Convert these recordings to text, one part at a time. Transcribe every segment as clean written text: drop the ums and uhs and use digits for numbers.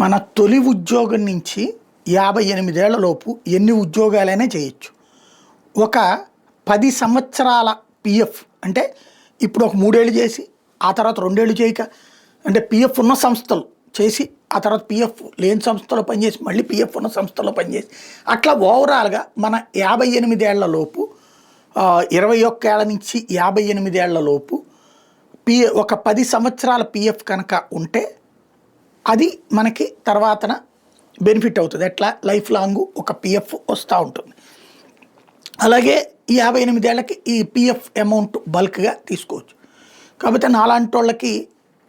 మన తొలి ఉద్యోగం నుంచి 58 ఏళ్ల లోపు ఎన్ని ఉద్యోగాలైనా చేయొచ్చు. ఒక 10 సంవత్సరాల పీఎఫ్ అంటే ఇప్పుడు ఒక 3 ఏళ్ళు చేసి ఆ తర్వాత 2 ఏళ్ళు చేయక అంటే పీఎఫ్ ఉన్న సంస్థలు చేసి ఆ తర్వాత పీఎఫ్ లేని సంస్థలో పనిచేసి మళ్ళీ పీఎఫ్ ఉన్న సంస్థలో పనిచేసి అట్లా ఓవరాల్గా మన 58 ఏళ్ల లోపు 21 ఏళ్ల నుంచి 58 ఏళ్ల లోపు ఒక 10 సంవత్సరాల పీఎఫ్ కనుక ఉంటే అది మనకి తర్వాతన బెనిఫిట్ అవుతుంది. ఎట్లా లైఫ్ లాంగ్ ఒక పీఎఫ్ వస్తూ ఉంటుంది. అలాగే ఈ 58 ఏళ్ళకి ఈ పీఎఫ్ అమౌంట్ బల్క్గా తీసుకోవచ్చు. కాకపోతే నాలాంటి వాళ్ళకి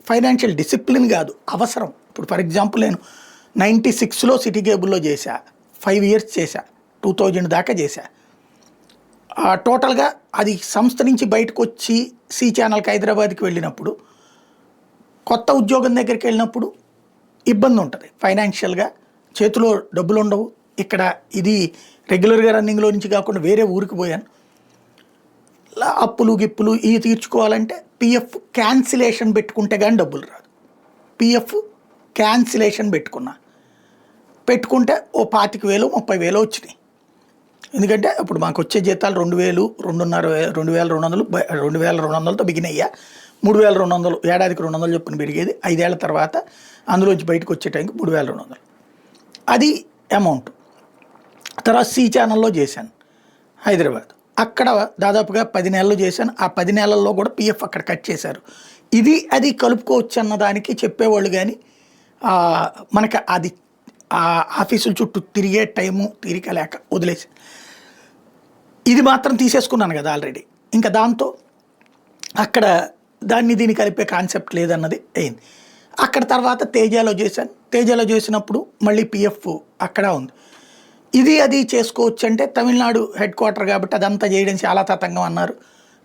ఫైనాన్షియల్ డిసిప్లిన్ కాదు, అవసరం. ఇప్పుడు ఫర్ ఎగ్జాంపుల్ నేను 96లో సిటీ కేబుల్లో చేశా, 5 ఇయర్స్ చేశా, 2000 దాకా చేశా. టోటల్గా అది సంస్థ నుంచి బయటకు వచ్చి సి ఛానల్కి హైదరాబాద్కి వెళ్ళినప్పుడు కొత్త ఉద్యోగం దగ్గరికి వెళ్ళినప్పుడు ఇబ్బంది ఉంటుంది. ఫైనాన్షియల్గా చేతిలో డబ్బులు ఉండవు. ఇక్కడ ఇది రెగ్యులర్గా రన్నింగ్లో నుంచి కాకుండా వేరే ఊరికి పోయాను. అప్పులు గిప్పులు ఇవి తీర్చుకోవాలంటే పిఎఫ్ క్యాన్సిలేషన్ పెట్టుకుంటే కానీ డబ్బులు రాదు. పిఎఫ్ క్యాన్సిలేషన్ పెట్టుకుంటే ఓ 25,000 30,000 వచ్చినాయి. ఎందుకంటే అప్పుడు మాకు వచ్చే జీతాలు 2,000 2,200తో బిగినయ్యా. 3,200 ఏడాదికి 200 చొప్పున పెరిగేది. 5 ఏళ్ల తర్వాత అందులోంచి బయటకు వచ్చే టైంకి 3,200 అది అమౌంట్. తర్వాత సి ఛానల్లో చేశాను హైదరాబాద్. అక్కడ దాదాపుగా 10 నెలలు చేశాను. ఆ 10 నెలల్లో కూడా పిఎఫ్ అక్కడ కట్ చేశారు. ఇది అది కలుపుకోవచ్చు అన్నదానికి చెప్పేవాళ్ళు, కానీ మనకి అది ఆఫీసుల చుట్టూ తిరిగే టైము తీరిక లేక వదిలేసి ఇది మాత్రం తీసేసుకున్నాను కదా ఆల్రెడీ. ఇంకా దాంతో అక్కడ దీన్ని కలిపే కాన్సెప్ట్ లేదన్నది అయింది. అక్కడ తర్వాత తేజాలో చేశాను. తేజాలో చేసినప్పుడు మళ్ళీ పిఎఫ్ అక్కడ ఉంది. ఇది అది చేసుకోవచ్చు అంటే తమిళనాడు హెడ్ క్వార్టర్ కాబట్టి అదంతా చేయడం చాలా తతంగం అన్నారు.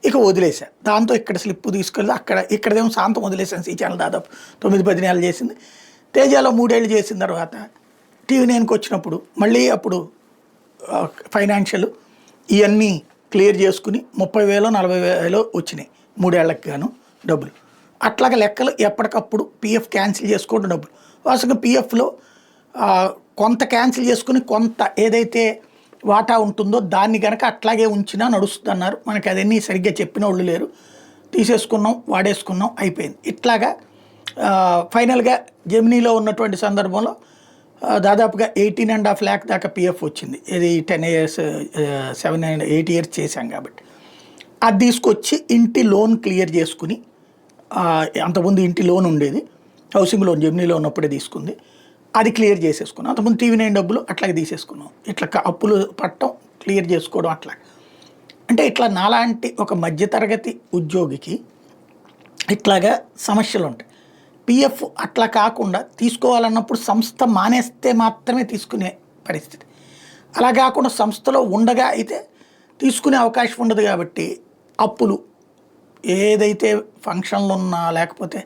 ఇక వదిలేశాను. దాంతో ఇక్కడ స్లిప్ తీసుకెళ్ళి ఇక్కడదేమో శాంతం వదిలేశాను. సి ఛానల్ దాదాపు 9-10 నెలలు చేసింది. తేజాలో 3 ఏళ్ళు చేసిన తర్వాత TV9కి వచ్చినప్పుడు మళ్ళీ అప్పుడు ఫైనాన్షియల్ ఇవన్నీ క్లియర్ చేసుకుని 30,000 40,000 వచ్చినాయి 3 ఏళ్ళకి గాను డబ్బులు. అట్లాగే లెక్కలు ఎప్పటికప్పుడు పిఎఫ్ క్యాన్సిల్ చేసుకోవడం డబ్బులు. వాస్తవంగా పిఎఫ్లో కొంత క్యాన్సిల్ చేసుకుని కొంత ఏదైతే వాటా ఉంటుందో దాన్ని కనుక అట్లాగే ఉంచినా నడుస్తుంది అన్నారు. మనకి అదన్నీ సరిగ్గా చెప్పిన వాళ్ళు లేరు. తీసేసుకున్నాం, వాడేసుకున్నాం, అయిపోయింది. ఇట్లాగా ఫైనల్గా జెమినీలో ఉన్నటువంటి సందర్భంలో దాదాపుగా 18.5 lakh దాకా పిఎఫ్ వచ్చింది. ఇది 10 years 7-8 years చేశాం కాబట్టి. అది తీసుకొచ్చి ఇంటి లోన్ క్లియర్ చేసుకుని, అంతకుముందు ఇంటి లోన్ ఉండేది, హౌసింగ్ లోన్ జెమినీలో ఉన్నప్పుడే తీసుకుంది, అది క్లియర్ చేసేసుకున్నాం. అంతకుముందు TV9 డబ్బులు అట్లాగే తీసేసుకున్నాం. ఇట్లా అప్పులు పట్టడం క్లియర్ చేసుకోవడం అట్లా. అంటే ఇట్లా నాలాంటి ఒక మధ్యతరగతి ఉద్యోగికి ఇట్లాగా సమస్యలు ఉంటాయి. పిఎఫ్ అట్లా కాకుండా తీసుకోవాలన్నప్పుడు సంస్థ మానేస్తే మాత్రమే తీసుకునే పరిస్థితి. అలా కాకుండా సంస్థలో ఉండగా అయితే తీసుకునే అవకాశం ఉండదు. కాబట్టి అప్పులు ఏదైతే ఫంక్షన్లు ఉన్నా లేకపోతే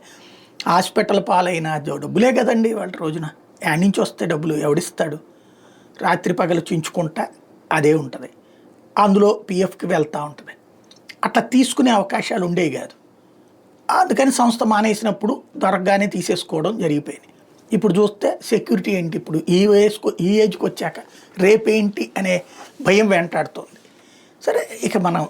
హాస్పిటల్ పాలైనా డబ్బులే కదండి వాళ్ళ రోజున. యాడ్ నుంచి వస్తే డబ్బులు ఎవడిస్తాడు? రాత్రి పగలు చించుకుంటా అదే ఉంటుంది. అందులో పిఎఫ్కి వెళ్తూ ఉంటుంది. అట్లా తీసుకునే అవకాశాలు ఉండేవి కాదు. అందుకని సంస్థ మానేసినప్పుడు దొరకగానే తీసేసుకోవడం జరిగిపోయింది. ఇప్పుడు చూస్తే సెక్యూరిటీ ఏంటి? ఇప్పుడు ఈ ఏజ్కి వచ్చాక రేపేంటి అనే భయం వెంటాడుతోంది. సరే, ఇక మనం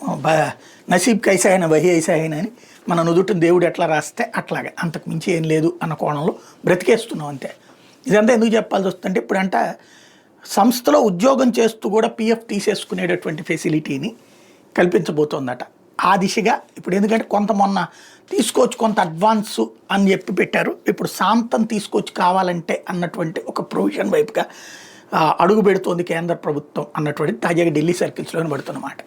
నసీబ్ కైసా అయినా వహీ ఐసా అయినా అని మన నుదుటిని దేవుడు ఎట్లా రాస్తే అట్లాగే, అంతకు మించి ఏం లేదు అన్న కోణంలో బ్రతికేస్తున్నాం అంతే. ఇదంతా ఎందుకు చెప్పాల్సి వస్తుందంటే ఇప్పుడంట సంస్థలో ఉద్యోగం చేస్తూ కూడా పిఎఫ్ తీసేసుకునేటటువంటి ఫెసిలిటీని కల్పించబోతోందట. ఆ దిశగా ఇప్పుడు, ఎందుకంటే మొన్న తీసుకోవచ్చు కొంత అడ్వాన్స్ అని చెప్పి పెట్టారు. ఇప్పుడు శాంతం తీసుకొచ్చి కావాలంటే అన్నటువంటి ఒక ప్రొవిజన్ వైపుగా అడుగు పెడుతోంది కేంద్ర ప్రభుత్వం అన్నటువంటి తాజాగా ఢిల్లీ సర్కిల్స్లోనే పడుతున్నమాట.